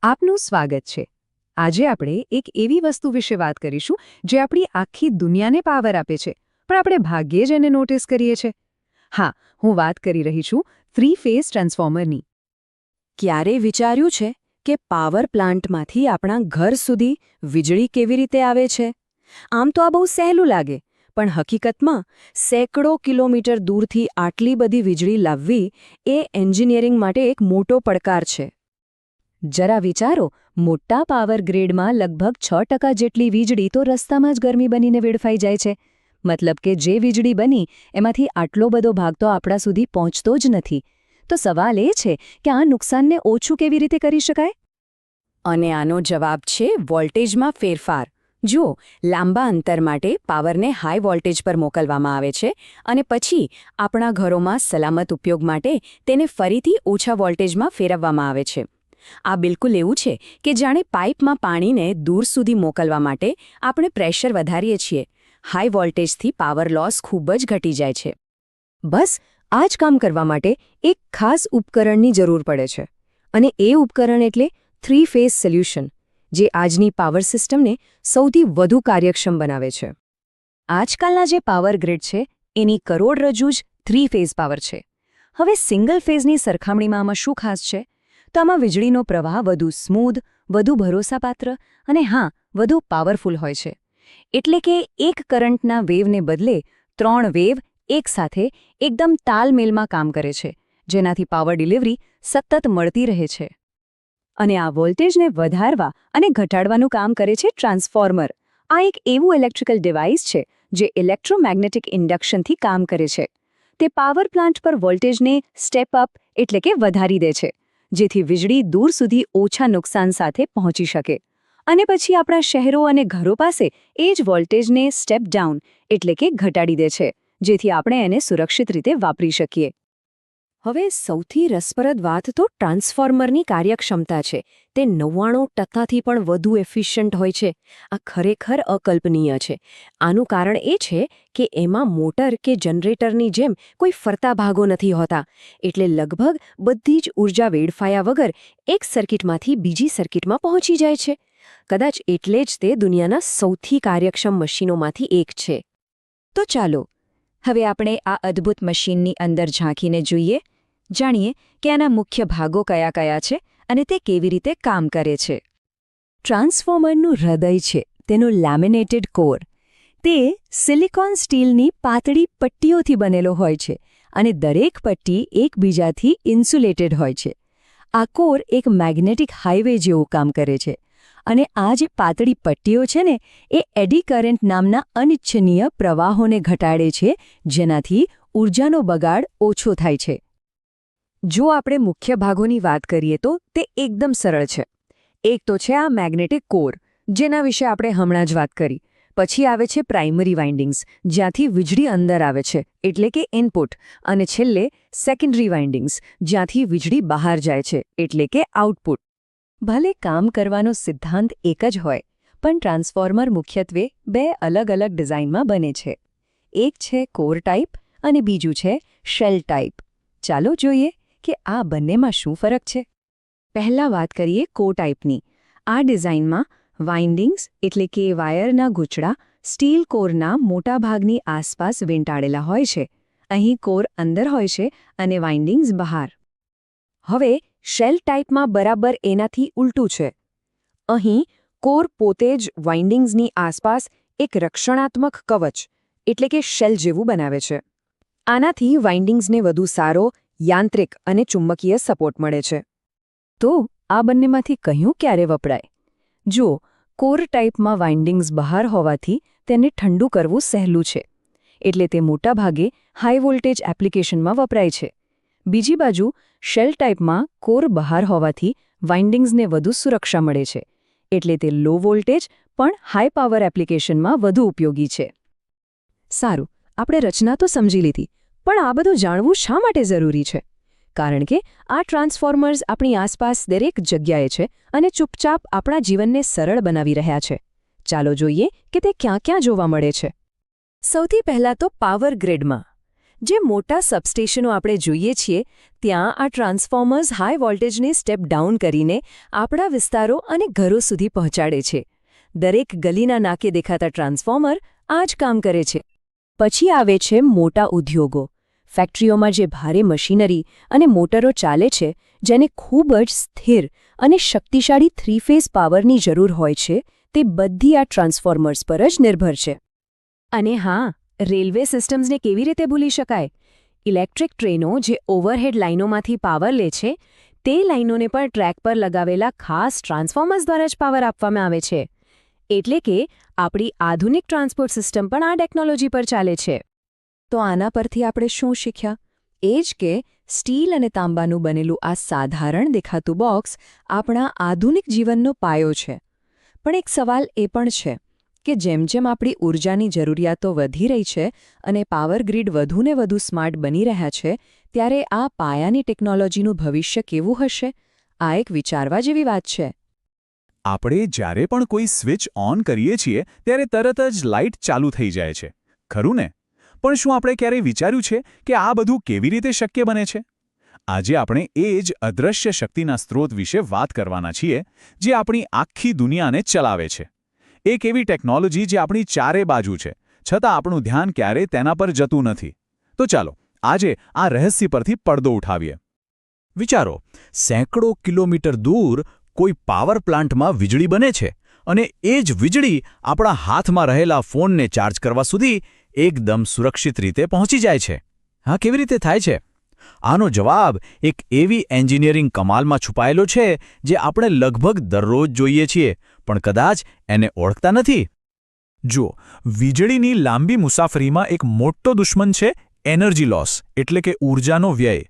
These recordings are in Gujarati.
આપનું સ્વાગત છે। આજે આપણે એક એવી વસ્તુ વિશે વાત કરીશું જે આપણી આખી દુનિયાને પાવર આપે છે, પણ આપણે ભાગ્યે જ એને નોટિસ કરીએ છીએ। હા, હું વાત કરી રહી છું 3-ફેઝ ટ્રાન્સફોર્મરની। ક્યારે વિચાર્યું છે કે પાવર પ્લાન્ટમાંથી આપણા ઘર સુધી વીજળી કેવી રીતે આવે છે? આમ તો આ બહુ સહેલું લાગે, પણ હકીકતમાં સેંકડો કિલોમીટર દૂરથી આટલી બધી વીજળી લાવવી એ એન્જિનિયરિંગ માટે એક મોટો પડકાર છે। જરા વિચારો, મોટા પાવર ગ્રીડમાં લગભગ 6% જેટલી વીજળી તો રસ્તામાં જ ગરમી બનીને વેડફાઈ જાય છે। મતલબ કે જે વીજળી બની એમાંથી આટલો બધો ભાગ તો આપણા સુધી પહોંચતો જ નથી। તો સવાલ એ છે કે આ નુકસાનને ઓછું કેવી રીતે કરી શકાય? અને આનો જવાબ છે વોલ્ટેજમાં ફેરફાર। જુઓ, લાંબા અંતર માટે પાવરને હાઈ વોલ્ટેજ પર મોકલવામાં આવે છે અને પછી આપણા ઘરોમાં સલામત ઉપયોગ માટે તેને ફરીથી ઓછા વોલ્ટેજમાં ફેરવવામાં આવે છે। આ બિલકુલ એવું છે કે જાણે પાઇપમાં પાણીને દૂર સુધી મોકલવા માટે આપણે પ્રેશર વધારીએ છીએ। હાઈ વોલ્ટેજથી પાવર લોસ ખૂબ જ ઘટી જાય છે। બસ આ જ કામ કરવા માટે એક ખાસ ઉપકરણની જરૂર પડે છે, અને એ ઉપકરણ એટલે 3-ફેઝ સોલ્યુશન, જે આજની પાવર સિસ્ટમને સૌથી વધુ કાર્યક્ષમ બનાવે છે। આજકાલના જે પાવર ગ્રીડ છે એની કરોડરજ્જુ જ 3-ફેઝ પાવર છે। હવે સિંગલ ફેઝની સરખામણીમાં આમાં શું ખાસ છે? તો આમાં વીજળીનો પ્રવાહ વધુ સ્મૂધ, વધુ ભરોસાપાત્ર અને હા, વધુ પાવરફુલ હોય છે। એટલે કે એક કરંટના વેવને બદલે 3 વેવ એકસાથે એકદમ તાલમેલમાં કામ કરે છે, જેનાથી પાવર ડિલિવરી સતત મળતી રહે છે। અને આ વોલ્ટેજને વધારવા અને ઘટાડવાનું કામ કરે છે ટ્રાન્સફોર્મર। આ એક એવું ઇલેક્ટ્રિકલ ડિવાઇસ છે જે ઇલેક્ટ્રોમેગ્નેટિક ઇન્ડક્શનથી કામ કરે છે। તે પાવર પ્લાન્ટ પર વોલ્ટેજને સ્ટેપ અપ એટલે કે વધારી દે છે, જેથી વીજળી દૂર સુધી ઓછા નુકસાન સાથે પહોંચી શકે, અને પછી આપણા શહેરો અને ઘરો પાસે એ જ વોલ્ટેજને સ્ટેપ ડાઉન એટલે કે ઘટાડી દે છે, જેથી આપણે એને સુરક્ષિત રીતે વાપરી શકીએ। હવે સૌથી રસપ્રદ વાત તો ટ્રાન્સફોર્મરની કાર્યક્ષમતા છે। તે 99% પણ વધુ એફિશિયન્ટ હોય છે। આ ખરેખર અકલ્પનીય છે। આનું કારણ એ છે કે એમાં મોટર કે જનરેટરની જેમ કોઈ ફરતા ભાગો નથી હોતા, એટલે લગભગ બધી જ ઊર્જા વેડફાયા વગર એક સર્કિટમાંથી બીજી સર્કિટમાં પહોંચી જાય છે। કદાચ એટલે જ તે દુનિયાના સૌથી કાર્યક્ષમ મશીનોમાંથી એક છે। તો ચાલો હવે આપણે આ અદ્ભુત મશીનની અંદર ઝાંકીને જોઈએ, જાણીએ કે આના મુખ્ય ભાગો કયા કયા છે અને તે કેવી રીતે કામ કરે છે। ટ્રાન્સફોર્મરનું હૃદય છે તેનું લેમિનેટેડ કોર। તે સિલિકોન સ્ટીલની પાતળી પટ્ટીઓથી બનેલો હોય છે અને દરેક પટ્ટી એકબીજાથી ઇન્સ્યુલેટેડ હોય છે। આ કોર એક મેગ્નેટિક હાઇવે જેવું કામ કરે છે, અને આ જે પાતળી પટ્ટીઓ છે ને એ એડી કરન્ટ નામના અનિચ્છનીય પ્રવાહોને ઘટાડે છે, જેનાથી ઊર્જાનો બગાડ ઓછો થાય છે। જો આપણે મુખ્ય ભાગોની વાત કરીએ તો તે એકદમ સરળ છે। એક તો છે આ મેગ્નેટિક કોર, જેના વિશે આપણે હમણાં જ વાત કરી। પછી આવે છે પ્રાઇમરી વાઇન્ડિંગ્સ, જ્યાંથી વીજળી અંદર આવે છે એટલે કે ઇનપુટ, અને છેલ્લે સેકન્ડરી વાઇન્ડિંગ્સ, જ્યાંથી વીજળી બહાર જાય છે એટલે કે આઉટપુટ। ભલે કામ કરવાનો સિદ્ધાંત એક જ હોય, પણ ટ્રાન્સફોર્મર મુખ્યત્વે 2 અલગ અલગ ડિઝાઇનમાં બને છે। એક છે કોર ટાઈપ અને બીજું છે શેલ ટાઈપ। ચાલો જોઈએ કે આ બંનેમાં શું ફરક છે। પહેલા વાત કરીએ કોર ટાઈપની। આ ડિઝાઇનમાં વાઇન્ડિંગ્સ એટલે કે વાયરના ગૂંચળા સ્ટીલ કોરના મોટા ભાગની આસપાસ વીંટાળેલા હોય છે। અહીં કોર અંદર હોય છે અને વાઇન્ડિંગ્સ બહાર। હવે શેલ ટાઈપમાં બરાબર એનાથી ઉલટું છે। અહીં કોર પોતે જ વાઇન્ડિંગ્સની આસપાસ એક રક્ષણાત્મક કવચ એટલે કે શેલ જેવું બનાવે છે। આનાથી વાઇન્ડિંગ્સને વધુ સારો યાંત્રિક અને ચુંબકીય સપોર્ટ મળે છે। તો આ બંનેમાંથી કયું ક્યારે વપરાય? જુઓ, કોર ટાઈપમાં વાઇન્ડિંગ્સ બહાર હોવાથી તેને ઠંડુ કરવું સહેલું છે, એટલે તે મોટાભાગે હાઈ વોલ્ટેજ એપ્લિકેશનમાં વપરાય છે। બીજી બાજુ શેલ ટાઈપમાં કોર બહાર હોવાથી વાઇન્ડિંગ્સને વધુ સુરક્ષા મળે છે, એટલે તે લો વોલ્ટેજ પણ હાઈ પાવર એપ્લિકેશનમાં વધુ ઉપયોગી છે। સારું, આપણે રચના તો સમજી લીધી, પણ આ બધું જાણવું શા માટે જરૂરી છે? કારણ કે આ ટ્રાન્સફોર્મર્સ આપણી આસપાસ દરેક જગ્યાએ છે અને ચૂપચાપ આપણા જીવનને સરળ બનાવી રહ્યા છે। ચાલો જોઈએ કે તે ક્યાં ક્યાં જોવા મળે છે। સૌથી પહેલાં તો પાવર ગ્રીડમાં। જે મોટા સબસ્ટેશનો આપણે જોઈએ છીએ ત્યાં આ ટ્રાન્સફોર્મર્સ હાઈ વોલ્ટેજને સ્ટેપ ડાઉન કરીને આપણા વિસ્તારો અને ઘરો સુધી પહોંચાડે છે. દરેક ગલીના નાકે દેખાતા ટ્રાન્સફોર્મર આ જ કામ કરે છે. પછી આવે છે મોટા ઉદ્યોગો. ફેક્ટરીઓમાં જે ભારે મશીનરી અને મોટરો ચાલે છે, જેને ખૂબ જ સ્થિર અને શક્તિશાળી 3-ફેઝ પાવરની જરૂર હોય છે, તે બધી આ ટ્રાન્સફોર્મર્સ પર જ નિર્ભર છે. અને હા, રેલવે સિસ્ટમ્સને કેવી રીતે ભૂલી શકાય? ઇલેક્ટ્રિક ટ્રેનો જે ઓવરહેડ લાઇનોમાંથી પાવર લે છે, તે લાઇનોને પણ ટ્રેક પર લગાવેલા ખાસ ટ્રાન્સફોર્મર્સ દ્વારા જ પાવર આપવામાં આવે છે. એટલે કે આપણી આધુનિક ટ્રાન્સપોર્ટ સિસ્ટમ પણ આ ટેકનોલોજી પર ચાલે છે. તો આના પરથી આપણે શું શીખ્યા? એ જ કે સ્ટીલ અને તાંબાનું બનેલું આ સાધારણ દેખાતું બોક્સ આપણા આધુનિક જીવનનો પાયો છે. પણ એક સવાલ એ પણ છે કે જેમ જેમ આપણી ઊર્જાની જરૂરિયાતો વધી રહી છે અને પાવર ગ્રીડ વધુને વધુ સ્માર્ટ બની રહ્યા છે, ત્યારે આ પાયાની ટેકનોલોજીનું ભવિષ્ય કેવું હશે? આ એક વિચારવા જેવી વાત છે. આપણે જ્યારે પણ કોઈ સ્વિચ ઓન કરીએ છીએ ત્યારે તરત જ લાઇટ ચાલુ થઈ જાય છે, ખરું ને? પણ શું આપણે ક્યારેય વિચાર્યું છે કે આ બધું કેવી રીતે શક્ય બને છે? આજે આપણે એ જ અદૃશ્ય શક્તિના સ્ત્રોત વિશે વાત કરવાના છીએ, જે આપણી આખી દુનિયાને ચલાવે છે. એક એવી ટેકનોલોજી જે આપણી ચારે બાજુ છે, છતાં આપણું ધ્યાન ક્યારેય તેના પર જતું નથી. તો ચાલો આજે આ રહસ્ય પરથી પડદો ઉઠાવીએ. વિચારો, સેંકડો કિલોમીટર દૂર કોઈ પાવર પ્લાન્ટમાં વીજળી બને છે અને એ જ વીજળી આપણા હાથમાં રહેલા ફોનને ચાર્જ કરવા સુધી એકદમ સુરક્ષિત રીતે પહોંચી જાય છે. હા, કેવી રીતે થાય છે? આનો જવાબ એક એવી એન્જિનિયરિંગ કમાલમાં છુપાયેલો છે જે આપણે લગભગ દરરોજ જોઈએ છીએ, પણ કદાચ એને ઓળખતા નથી. જુઓ, વીજળીની લાંબી મુસાફરીમાં એક મોટો દુશ્મન છે એનર્જી લોસ, એટલે કે ઊર્જાનો વ્યય.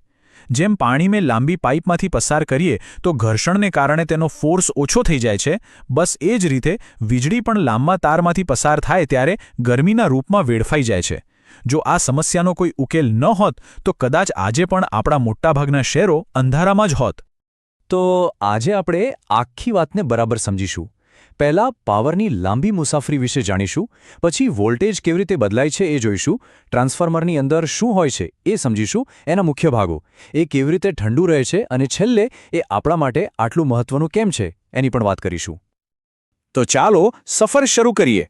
જેમ પાણીને લાંબી પાઇપમાંથી પસાર કરીએ તો ઘર્ષણને કારણે તેનો ફોર્સ ઓછો થઈ જાય છે, બસ એ જ રીતે વીજળી પણ લાંબા તારમાંથી પસાર થાય ત્યારે ગરમીના રૂપમાં વેડફાઈ જાય છે. જો આ સમસ્યાનો કોઈ ઉકેલ ન હોત તો કદાચ આજે પણ આપણા મોટાભાગના શહેરો અંધારામાં જ હોત. તો આજે આપણે આખી વાતને બરાબર સમજીશું. પહેલાં પાવરની લાંબી મુસાફરી વિશે જાણીશું, પછી વોલ્ટેજ કેવી રીતે બદલાય છે એ જોઈશું, ટ્રાન્સફોર્મરની અંદર શું હોય છે એ સમજીશું, એના મુખ્ય ભાગો, એ કેવી રીતે ઠંડુ રહે છે, અને છેલ્લે એ આપણા માટે આટલું મહત્વનું કેમ છે એની પણ વાત કરીશું. તો ચાલો સફર શરૂ કરીએ.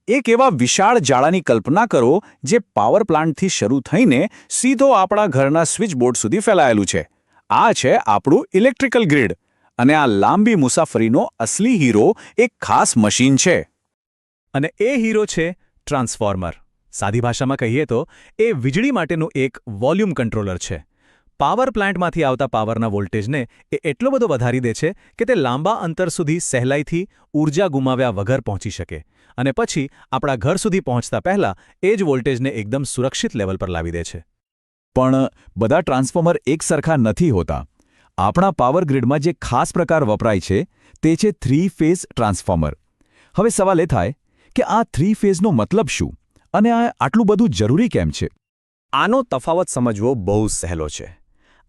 એક એવા વિશાળ જાળાની કલ્પના કરો જે પાવર પ્લાન્ટથી શરૂ થઈને સીધો આપણા ઘરના સ્વિચબોર્ડ સુધી ફેલાયેલું છે. આ છે આપણું ઇલેક્ટ્રિકલ ગ્રીડ. અને આ લાંબી મુસાફરીનો અસલી હીરો એક ખાસ મશીન છે. અને એ હીરો છે ટ્રાન્સફોર્મર. સાદી ભાષામાં કહીએ તો એ વીજળી માટેનું એક વોલ્યુમ કંટ્રોલર છે. પાવર પ્લાન્ટમાંથી આવતા પાવરના વોલ્ટેજને એ એટલો બધો વધારી દે છે કે તે લાંબા અંતર સુધી સહેલાઈથી ઊર્જા ગુમાવ્યા વગર પહોંચી શકે, અને પછી આપણા ઘર સુધી પહોંચતા પહેલાં એ જ વોલ્ટેજને એકદમ સુરક્ષિત લેવલ પર લાવી દે છે. પણ બધા ટ્રાન્સફોર્મર એક સરખા નથી હોતા. આપણા પાવર ગ્રીડમાં જે ખાસ પ્રકાર વપરાય છે તે છે 3-ફેઝ ટ્રાન્સફોર્મર. હવે સવાલ એ થાય કે આ 3-ફેઝનો મતલબ શું અને આ આટલું બધું જરૂરી કેમ છે? આનો તફાવત સમજવો બહુ સહેલો છે.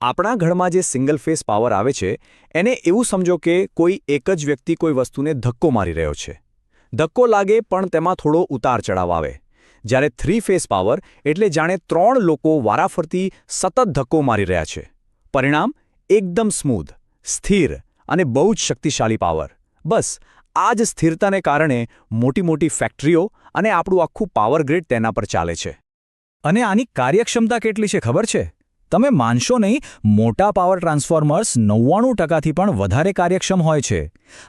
આપણા ઘરમાં જે સિંગલ ફેઝ પાવર આવે છે એને એવું સમજો કે કોઈ એક જ વ્યક્તિ કોઈ વસ્તુને ધક્કો મારી રહ્યો છે. ધક્કો લાગે પણ તેમાં થોડો ઉતાર ચઢાવ આવે. જ્યારે 3-ફેઝ પાવર એટલે જાણે 3 લોકો વારાફરતી સતત ધક્કો મારી રહ્યા છે. પરિણામ એકદમ સ્મૂધ, સ્થિર અને બહુ જ શક્તિશાળી પાવર. બસ આ જ સ્થિરતાને કારણે મોટી મોટી ફેક્ટરીઓ અને આપણું આખું પાવર ગ્રીડ તેના પર ચાલે છે. અને આની કાર્યક્ષમતા કેટલી છે ખબર છે? તમે માનશો નહીં, મોટા પાવર ટ્રાન્સફોર્મર્સ 99%થી પણ વધારે કાર્યક્ષમ હોય છે.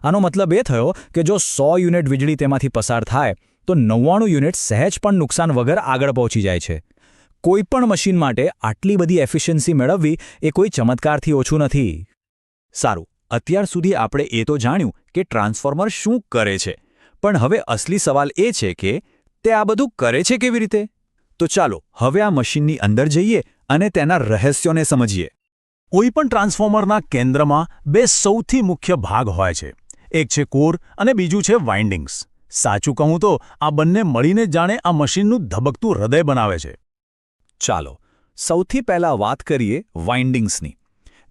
આનો મતલબ એ થયો કે જો 100 યુનિટ વીજળી તેમાંથી પસાર થાય તો 99 યુનિટ સહેજ પણ નુકસાન વગર આગળ પહોંચી જાય છે. કોઈપણ મશીન માટે આટલી બધી એફિશિયન્સી મેળવવી એ કોઈ ચમત્કારથી ઓછું નથી. સારું, અત્યાર સુધી આપણે એ તો જાણ્યું કે ટ્રાન્સફોર્મર શું કરે છે, પણ હવે અસલી સવાલ એ છે કે તે આ બધું કરે છે કેવી રીતે? તો ચાલો હવે આ મશીનની અંદર જઈએ અને તેના રહસ્યોને સમજીએ. કોઈપણ ટ્રાન્સફોર્મરના કેન્દ્રમાં બે સૌથી મુખ્ય ભાગ હોય છે. એક છે કોર અને બીજું છે વાઇન્ડિંગ્સ. સાચું કહું તો આ બંને મળીને જાણે આ મશીનનું ધબકતું હૃદય બનાવે છે. ચાલો સૌથી પહેલા વાત કરીએ વાઇન્ડિંગ્સની.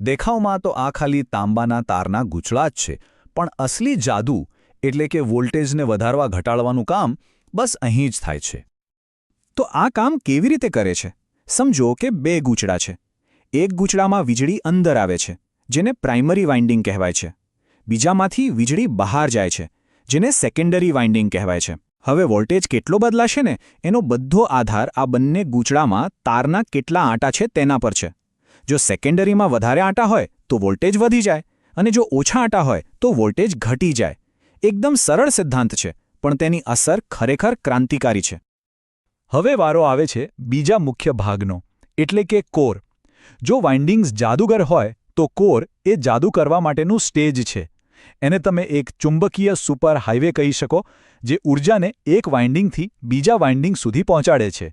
દેખાવમાં તો આ ખાલી તાંબાના તારના ગૂંચળા જ છે, પણ અસલી જાદુ એટલે કે વોલ્ટેજને વધારવા ઘટાડવાનું કામ બસ અહીં જ થાય છે. તો આ કામ કેવી રીતે કરે છે? સમજો કે બે ગૂંચળા છે. એક ગૂંચળામાં વીજળી અંદર આવે છે, જેને પ્રાઇમરી વાઇન્ડિંગ કહેવાય છે. બીજામાંથી વીજળી બહાર જાય છે, જેને સેકન્ડરી વાઇન્ડિંગ કહેવાય છે. હવે વોલ્ટેજ કેટલો બદલાશે ને એનો બધો આધાર આ બંને ગૂંચળામાં તારના કેટલા આંટા છે તેના પર છે. જો સેકન્ડરીમાં વધારે આંટા હોય તો વોલ્ટેજ વધી જાય અને જો ઓછા આંટા હોય તો વોલ્ટેજ ઘટી જાય. એકદમ સરળ સિદ્ધાંત છે, પણ તેની અસર ખરેખર ક્રાંતિકારી છે. હવે વારો આવે છે બીજા મુખ્ય ભાગનો, એટલે કે કોર. જો વાઇન્ડિંગ્સ જાદુગર હોય તો કોર એ જાદુ કરવા માટેનું સ્ટેજ છે. એને તમે એક ચુંબકીય સુપર હાઇવે કહી શકો, જે ઊર્જાને એક વાઇન્ડિંગથી બીજા વાઇન્ડિંગ સુધી પહોંચાડે છે.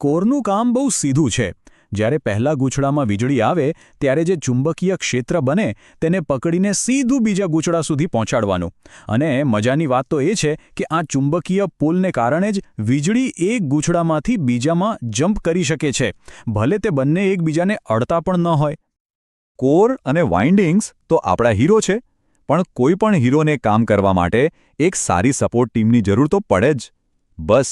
કોરનું કામ બહુ સીધું છે. જ્યારે પહેલા ગૂંચળામાં વીજળી આવે ત્યારે જે ચુંબકીય ક્ષેત્ર બને તેને પકડીને સીધું બીજા ગૂંચળા સુધી પહોંચાડવાનું. અને મજાની વાત તો એ છે કે આ ચુંબકીય પુલને કારણે જ વીજળી એક ગૂંચળામાંથી બીજામાં જમ્પ કરી શકે છે, ભલે તે બંને એકબીજાને અડતા પણ ન હોય. કોર અને વાઇન્ડિંગ્સ તો આપણા હીરો છે, પણ કોઈ પણ હીરોને કામ કરવા માટે એક સારી સપોર્ટ ટીમની જરૂર તો પડે જ. બસ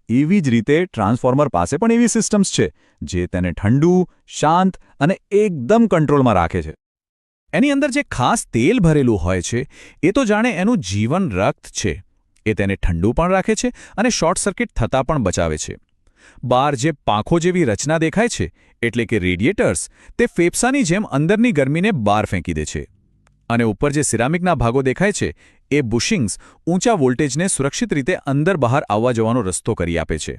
એવી જ રીતે ટ્રાન્સફોર્મર પાસે પણ એવી સિસ્ટમ્સ છે જે તેને ઠંડુ, શાંત અને એકદમ કંટ્રોલમાં રાખે છે. એની અંદર જે ખાસ તેલ ભરેલું હોય છે એ તો જાણે એનું જીવન રક્ત છે. એ તેને ઠંડુ પણ રાખે છે અને શોર્ટ સર્કિટ થતાં પણ બચાવે છે. બહાર જે પાંખો જેવી રચના દેખાય છે, એટલે કે રેડિએટર્સ, તે ફેફસાની જેમ અંદરની ગરમીને બહાર ફેંકી દે છે. અને ઉપર જે સિરામિકના ભાગો દેખાય છે એ બુશિંગ્સ ઊંચા વોલ્ટેજને સુરક્ષિત રીતે અંદર બહાર આવવા જવાનો રસ્તો કરી આપે છે.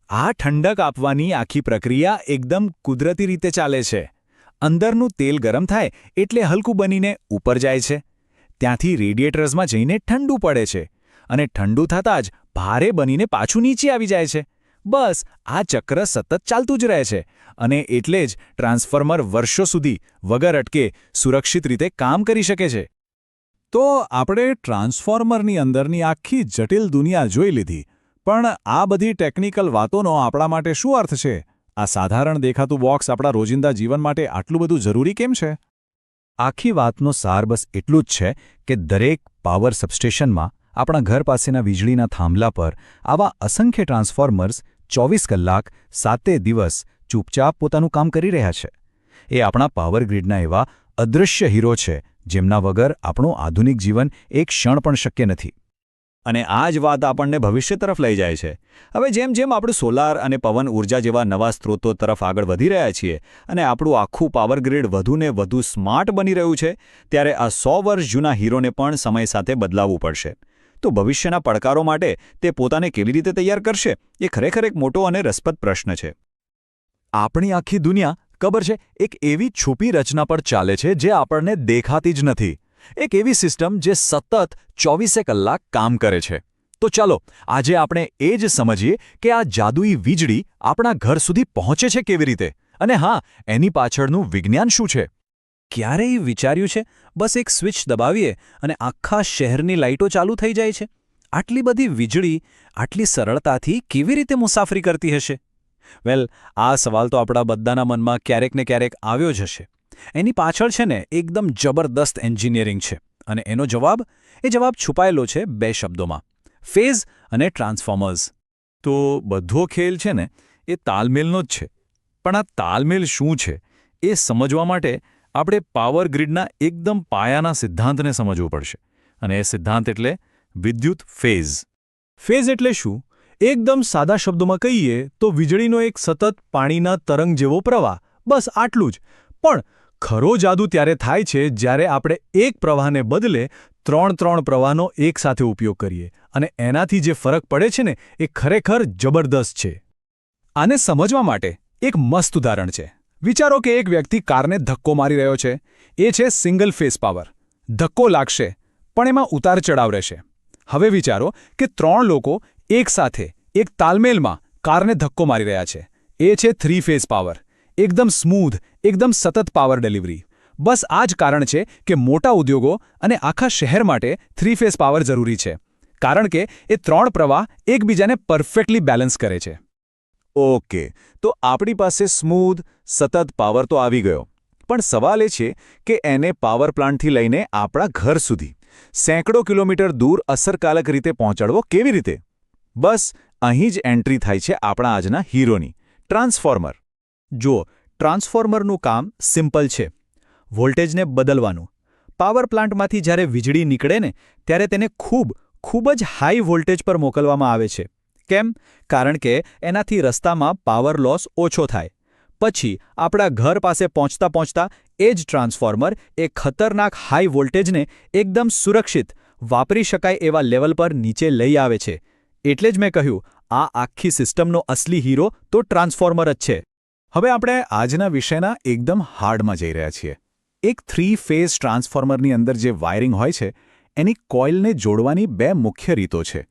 આ ઠંડક આપવાની આખી પ્રક્રિયા એકદમ કુદરતી રીતે ચાલે છે. અંદરનું તેલ ગરમ થાય એટલે હલકું બનીને ઉપર જાય છે, ત્યાંથી રેડિએટર્સમાં જઈને ઠંડુ પડે છે અને ઠંડુ થતાં જ ભારે બનીને પાછું નીચે આવી જાય છે. બસ આ ચક્ર સતત ચાલતું જ રહે છે અને એટલે જ ટ્રાન્સફોર્મર વર્ષો સુધી વગર અટકે સુરક્ષિત રીતે કામ કરી શકે છે. તો આપણે ટ્રાન્સફોર્મરની અંદરની આખી જટિલ દુનિયા જોઈ લીધી, પણ આ બધી ટેકનિકલ વાતોનો આપણા માટે શું અર્થ છે? આ સાધારણ દેખાતું બોક્સ આપણા રોજિંદા જીવન માટે આટલું બધું જરૂરી કેમ છે? આખી વાતનો સાર બસ એટલું જ છે કે દરેક પાવર સબસ્ટેશનમાં આપણા ઘર પાસેના વીજળીના થાંભલા પર આવા અસંખ્ય ટ્રાન્સફોર્મર્સ 24 કલાક 7 દિવસ ચૂપચાપ પોતાનું કામ કરી રહ્યા છે. એ આપણા પાવર ગ્રીડના એવા અદૃશ્ય હીરો છે જેમના વગર આપણું આધુનિક જીવન એક ક્ષણ પણ શક્ય નથી. અને આ જ વાત આપણને ભવિષ્ય તરફ લઈ જાય છે. હવે જેમ જેમ આપણે સોલાર અને પવન ઊર્જા જેવા નવા સ્ત્રોતો તરફ આગળ વધી રહ્યા છીએ અને આપણું આખું પાવર ગ્રીડ વધુને વધુ સ્માર્ટ બની રહ્યું છે, ત્યારે આ 100 વર્ષ જૂના હીરોને પણ સમય સાથે બદલાવવું પડશે. તો ભવિષ્યના પડકારો માટે તે પોતાને કેવી રીતે તૈયાર કરશે, એ ખરેખર એક મોટો અને રસપ્રદ પ્રશ્ન છે. આપણી આખી દુનિયા, ખબર છે, એક એવી છુપી રચના પર ચાલે છે જે આપણને દેખાતી જ નથી. એક એવી સિસ્ટમ જે સતત 24 કલાક કામ કરે છે. તો ચાલો આજે આપણે એ જ સમજીએ કે આ જાદુઈ વીજળી આપણા ઘર સુધી પહોંચે છે કેવી રીતે, અને હા, એની પાછળનું વિજ્ઞાન શું છે. ક્યારેય વિચાર્યું છે બસ એક સ્વિચ દબાવીએ અને આખા શહેરની લાઇટો ચાલુ થઈ જાય છે? આટલી બધી વીજળી આટલી સરળતાથી કેવી રીતે મુસાફરી કરતી હશે? વેલ, આ સવાલ તો આપણા બધાના મનમાં ક્યારેક ને ક્યારેક આવ્યો જ હશે. એની પાછળ છે ને એકદમ જબરદસ્ત એન્જિનિયરિંગ છે, અને એનો જવાબ છુપાયેલો છે 2 શબ્દોમાં: ફેઝ અને ટ્રાન્સફોર્મર્સ. તો બધો ખેલ છે ને એ તાલમેલનો જ છે. પણ આ તાલમેલ શું છે એ સમજવા માટે આપણે પાવર ગ્રીડના એકદમ પાયાના સિદ્ધાંતને સમજવું પડશે. અને એ સિદ્ધાંત એટલે વિદ્યુત ફેઝ. ફેઝ એટલે શું? એકદમ સાદા શબ્દોમાં કહીએ તો વીજળીનો એક સતત પાણીના તરંગ જેવો પ્રવાહ. બસ આટલું જ. પણ ખરો જાદુ ત્યારે થાય છે જ્યારે આપણે એક પ્રવાહને બદલે 3 પ્રવાહનો એકસાથે ઉપયોગ કરીએ, અને એનાથી જે ફરક પડે છે ને એ ખરેખર જબરદસ્ત છે. આને સમજવા માટે એક મસ્ત ઉદાહરણ છે. વિચારો કે એક વ્યક્તિ કારને ધક્કો મારી રહ્યો છે. એ છે સિંગલ ફેઝ પાવર. ધક્કો લાગશે, પણ એમાં ઉતાર ચડાવ રહેશે. હવે વિચારો કે 3 લોકો એકસાથે એક તાલમેલમાં કારને ધક્કો મારી રહ્યા છે. એ છે 3 ફેઝ પાવર. એકદમ સ્મૂધ, એકદમ સતત પાવર ડિલિવરી. બસ આ જ કારણ છે કે મોટા ઉદ્યોગો અને આખા શહેર માટે 3 ફેઝ પાવર જરૂરી છે, કારણ કે એ 3 પ્રવાહ એકબીજાને પરફેક્ટલી બેલેન્સ કરે છે. ઓકે, તો આપણી પાસે સ્મૂધ, સતત પાવર તો આવી ગયો. પણ સવાલ એ છે કે એને પાવર પ્લાન્ટથી લઈને આપણા ઘર સુધી સેંકડો કિલોમીટર દૂર અસરકારક રીતે પહોંચાડવો કેવી રીતે? બસ અહીં જ એન્ટ્રી થાય છે આપણા આજના હીરોની, ટ્રાન્સફોર્મર. જુઓ, ટ્રાન્સફોર્મરનું કામ સિમ્પલ છે. વોલ્ટેજને બદલવાનું. પાવર પ્લાન્ટમાંથી જ્યારે વીજળી નીકળે ને ત્યારે તેને ખૂબ જ હાઈ વોલ્ટેજ પર મોકલવામાં આવે છે. કેમ? કારણ કે એનાથી રસ્તામાં પાવર લોસ ઓછો થાય. પછી આપણા ઘર પાસે પહોંચતા એ જ ટ્રાન્સફોર્મર એ ખતરનાક હાઈ વોલ્ટેજને એકદમ સુરક્ષિત, વાપરી શકાય એવા લેવલ પર નીચે લઈ આવે છે. એટલે જ મેં કહ્યું, આ આખી સિસ્ટમનો અસલી હીરો તો ટ્રાન્સફોર્મર જ છે. હવે આપણે આજના વિષયના એકદમ હાર્ડમાં જઈ રહ્યા છીએ. એક 3-ફેઝ ટ્રાન્સફોર્મરની અંદર જે વાયરિંગ હોય છે એની કોઇલને જોડવાની 2 મુખ્ય રીતો છે,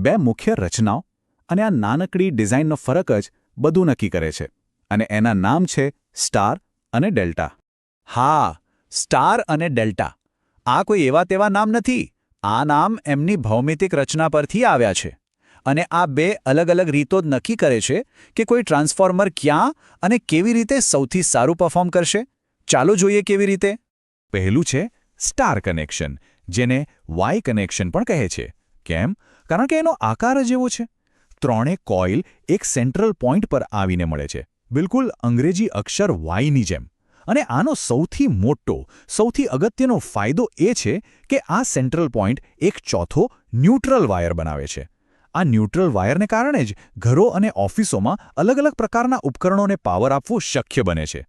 2 મુખ્ય રચનાઓ, અને આ નાનકડી ડિઝાઇનનો ફરક જ બધું નક્કી કરે છે. અને એના નામ છે સ્ટાર અને ડેલ્ટા. હા, સ્ટાર અને ડેલ્ટા. આ કોઈ એવા તેવા નામ નથી. આ નામ એમની ભૌમિતિક રચના પરથી આવ્યા છે. અને આ 2 અલગ રીતો જ નક્કી કરે છે કે કોઈ ટ્રાન્સફોર્મર ક્યાં અને કેવી રીતે સૌથી સારું પરફોર્મ કરશે. ચાલો જોઈએ કેવી રીતે. પહેલું છે સ્ટાર કનેક્શન, જેને વાય કનેક્શન પણ કહે છે. કેમ? કારણ કે એનો આકાર જ એવો છે. 3 કોઇલ એક સેન્ટ્રલ પોઈન્ટ પર આવીને મળે છે, બિલકુલ અંગ્રેજી અક્ષર વાયની જેમ. અને આનો સૌથી મોટો, સૌથી અગત્યનો ફાયદો એ છે કે આ સેન્ટ્રલ પોઈન્ટ એક ચોથો ન્યુટ્રલ વાયર બનાવે છે. આ ન્યુટ્રલ વાયરને કારણે જ ઘરો અને ઓફિસોમાં અલગ પ્રકારના ઉપકરણોને પાવર આપવું શક્ય બને છે.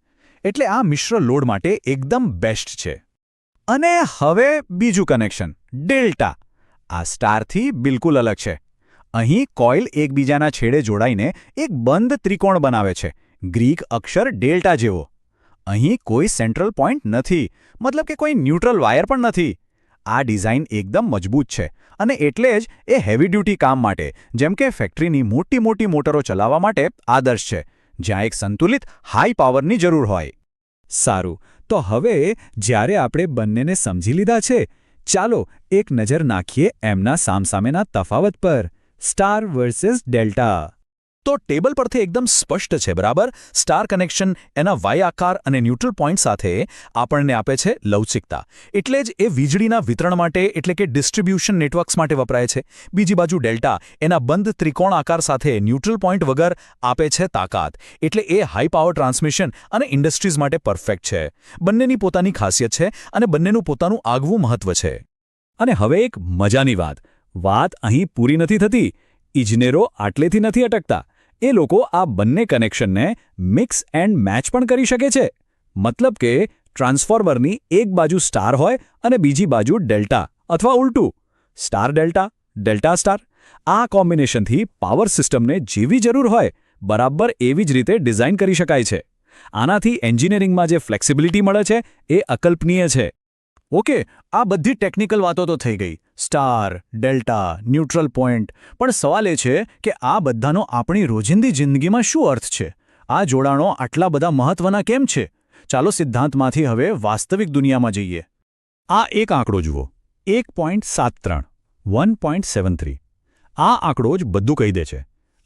એટલે આ મિશ્ર લોડ માટે એકદમ બેસ્ટ છે. અને હવે બીજું કનેક્શન, ડેલ્ટા. આ સ્ટારથી બિલકુલ અલગ છે. અહીં કોઇલ એકબીજાના છેડે જોડાઈને એક બંધ ત્રિકોણ બનાવે છે, ગ્રીક અક્ષર ડેલ્ટા જેવો. અહીં કોઈ સેન્ટ્રલ પોઈન્ટ નથી, મતલબ કે કોઈ ન્યુટ્રલ વાયર પણ નથી. આ ડિઝાઇન એકદમ મજબૂત છે અને એટલે જ એ હેવી ડ્યુટી કામ માટે, જેમ કે ફેક્ટરીની મોટી મોટરો ચલાવવા માટે આદર્શ છે, જ્યાં એક સંતુલિત હાઈ પાવરની જરૂર હોય. સારું, તો હવે જ્યારે આપણે બંનેને સમજી લીધા છે, ચાલો એક નજર નાખીએ એમના સામસામેના તફાવત પર, સ્ટાર વર્સિસ ડેલ્ટા. તો ટેબલ પરથી એકદમ સ્પષ્ટ છે, બરાબર? સ્ટાર કનેક્શન એના વાય આકાર અને ન્યુટ્રલ પોઈન્ટ સાથે આપણને આપે છે લવચિકતા. એટલે જ એ વીજળીના વિતરણ માટે, એટલે કે ડિસ્ટ્રીબ્યુશન નેટવર્ક્સ માટે વપરાય છે. બીજી બાજુ ડેલ્ટા એના બંધ ત્રિકોણ આકાર સાથે ન્યુટ્રલ પોઈન્ટ વગર આપે છે તાકાત. એટલે એ હાઈ પાવર ટ્રાન્સમિશન અને ઇન્ડસ્ટ્રીઝ માટે પરફેક્ટ છે. બંનેની પોતાની ખાસિયત છે અને બંનેનું પોતાનું આગવું મહત્વ છે. અને હવે એક મજાની વાત અહીં પૂરી નથી થતી. ઇજનેરો આટલેથી નથી અટકતા. એ લોકો આ બંને કનેક્શનને મિક્સ એન્ડ મેચ પણ કરી શકે છે. મતલબ કે ટ્રાન્સફોર્મરની એક બાજુ સ્ટાર હોય અને બીજી બાજુ ડેલ્ટા, અથવા ઉલટું, સ્ટાર ડેલ્ટા, ડેલ્ટા સ્ટાર. આ કોમ્બિનેશનથી પાવર સિસ્ટમને જેવી જરૂર હોય બરાબર એવી જ રીતે ડિઝાઇન કરી શકાય છે. આનાથી એન્જિનિયરિંગમાં જે ફ્લેક્સિબિલિટી મળે છે એ અકલ્પનીય છે. ઓકે, આ બધી ટેકનિકલ વાતો તો થઈ ગઈ, સ્ટાર, ડેલ્ટા, ન્યુટ્રલ પોઈન્ટ. પણ સવાલ એ છે કે આ બધાનો આપણી રોજિંદી જિંદગીમાં શું અર્થ છે? આ જોડાણો આટલા બધા મહત્વના કેમ છે? ચાલો સિદ્ધાંતમાંથી હવે વાસ્તવિક દુનિયામાં જઈએ. આ એક આંકડો જુઓ, 1.73, 1.73. આ આંકડો જ બધું કહી દે છે.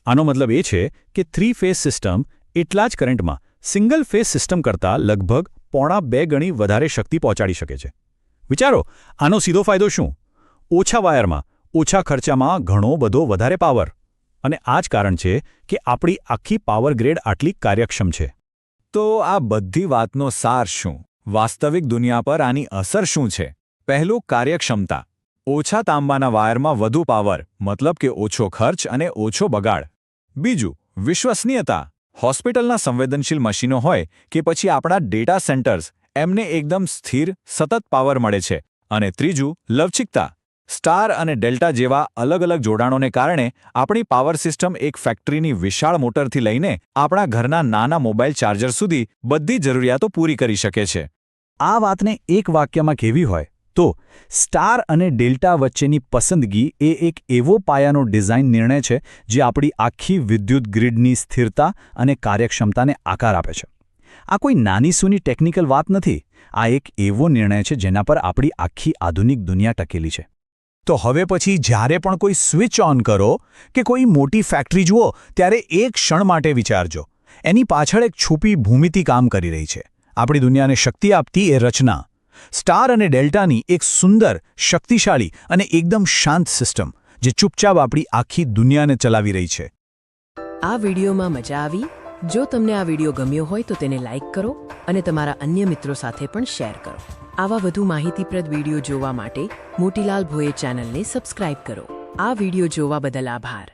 આનો મતલબ એ છે કે 3-ફેઝ સિસ્ટમ એટલા જ કરંટમાં સિંગલ ફેઝ સિસ્ટમ કરતાં લગભગ 1.5 ગણી વધારે શક્તિ પહોંચાડી શકે છે. વિચારો, આનો સીધો ફાયદો શું? ઓછા વાયરમાં, ઓછા ખર્ચામાં ઘણો બધો વધારે પાવર. અને આ જ કારણ છે કે આપણી આખી પાવર ગ્રેડ આટલી કાર્યક્ષમ છે. તો આ બધી વાતનો સાર શું? વાસ્તવિક દુનિયા પર આની અસર શું છે? પહેલું, કાર્યક્ષમતા. ઓછા તાંબાના વાયરમાં વધુ પાવર, મતલબ કે ઓછો ખર્ચ અને ઓછો બગાડ. બીજું, વિશ્વસનીયતા. હોસ્પિટલના સંવેદનશીલ મશીનો હોય કે પછી આપણા ડેટા સેન્ટર્સ, એમને એકદમ સ્થિર, સતત પાવર મળે છે. અને ત્રીજું, લવચિકતા. સ્ટાર અને ડેલ્ટા જેવા અલગ જોડાણોને કારણે આપણી પાવર સિસ્ટમ એક ફેક્ટરીની વિશાળ મોટરથી લઈને આપણા ઘરના નાના મોબાઈલ ચાર્જર સુધી બધી જરૂરિયાતો પૂરી કરી શકે છે. આ વાતને એક વાક્યમાં કહેવી હોય તો સ્ટાર અને ડેલ્ટા વચ્ચેની પસંદગી એ એક એવો પાયાનો ડિઝાઇન નિર્ણય છે જે આપણી આખી વિદ્યુત ગ્રીડની સ્થિરતા અને કાર્યક્ષમતાને આકાર આપે છે. આ કોઈ નાની સૂની ટેકનિકલ વાત નથી. આ એક એવો નિર્ણય છે જેના પર આપણી આખી આધુનિક દુનિયા ટકેલી છે. તો હવે પછી જ્યારે પણ કોઈ સ્વિચ ઓન કરો કે કોઈ મોટી ફેક્ટરી જુઓ ત્યારે એક ક્ષણ માટે વિચારજો. એની પાછળ એક છુપી ભૂમિતિ કામ કરી રહી છે. આપણી દુનિયાને શક્તિ આપતી એ રચના. સ્ટાર અને ડેલ્ટાની એક સુંદર, શક્તિશાળી અને એકદમ શાંત સિસ્ટમ જે ચૂપચાપ આપણી આખી દુનિયાને ચલાવી રહી છે. આ વિડીયોમાં મજા આવી? જો તમને આ વિડીયો ગમ્યો હોય તો તેને લાઇક કરો અને તમારા અન્ય મિત્રો સાથે પણ શેર કરો. આવા વધુ માહિતીપ્રદ વિડીયો જોવા માટે મોતીલાલ ભોએ ચેનલને સબસ્ક્રાઇબ કરો. આ વિડીયો જોવા બદલ આભાર.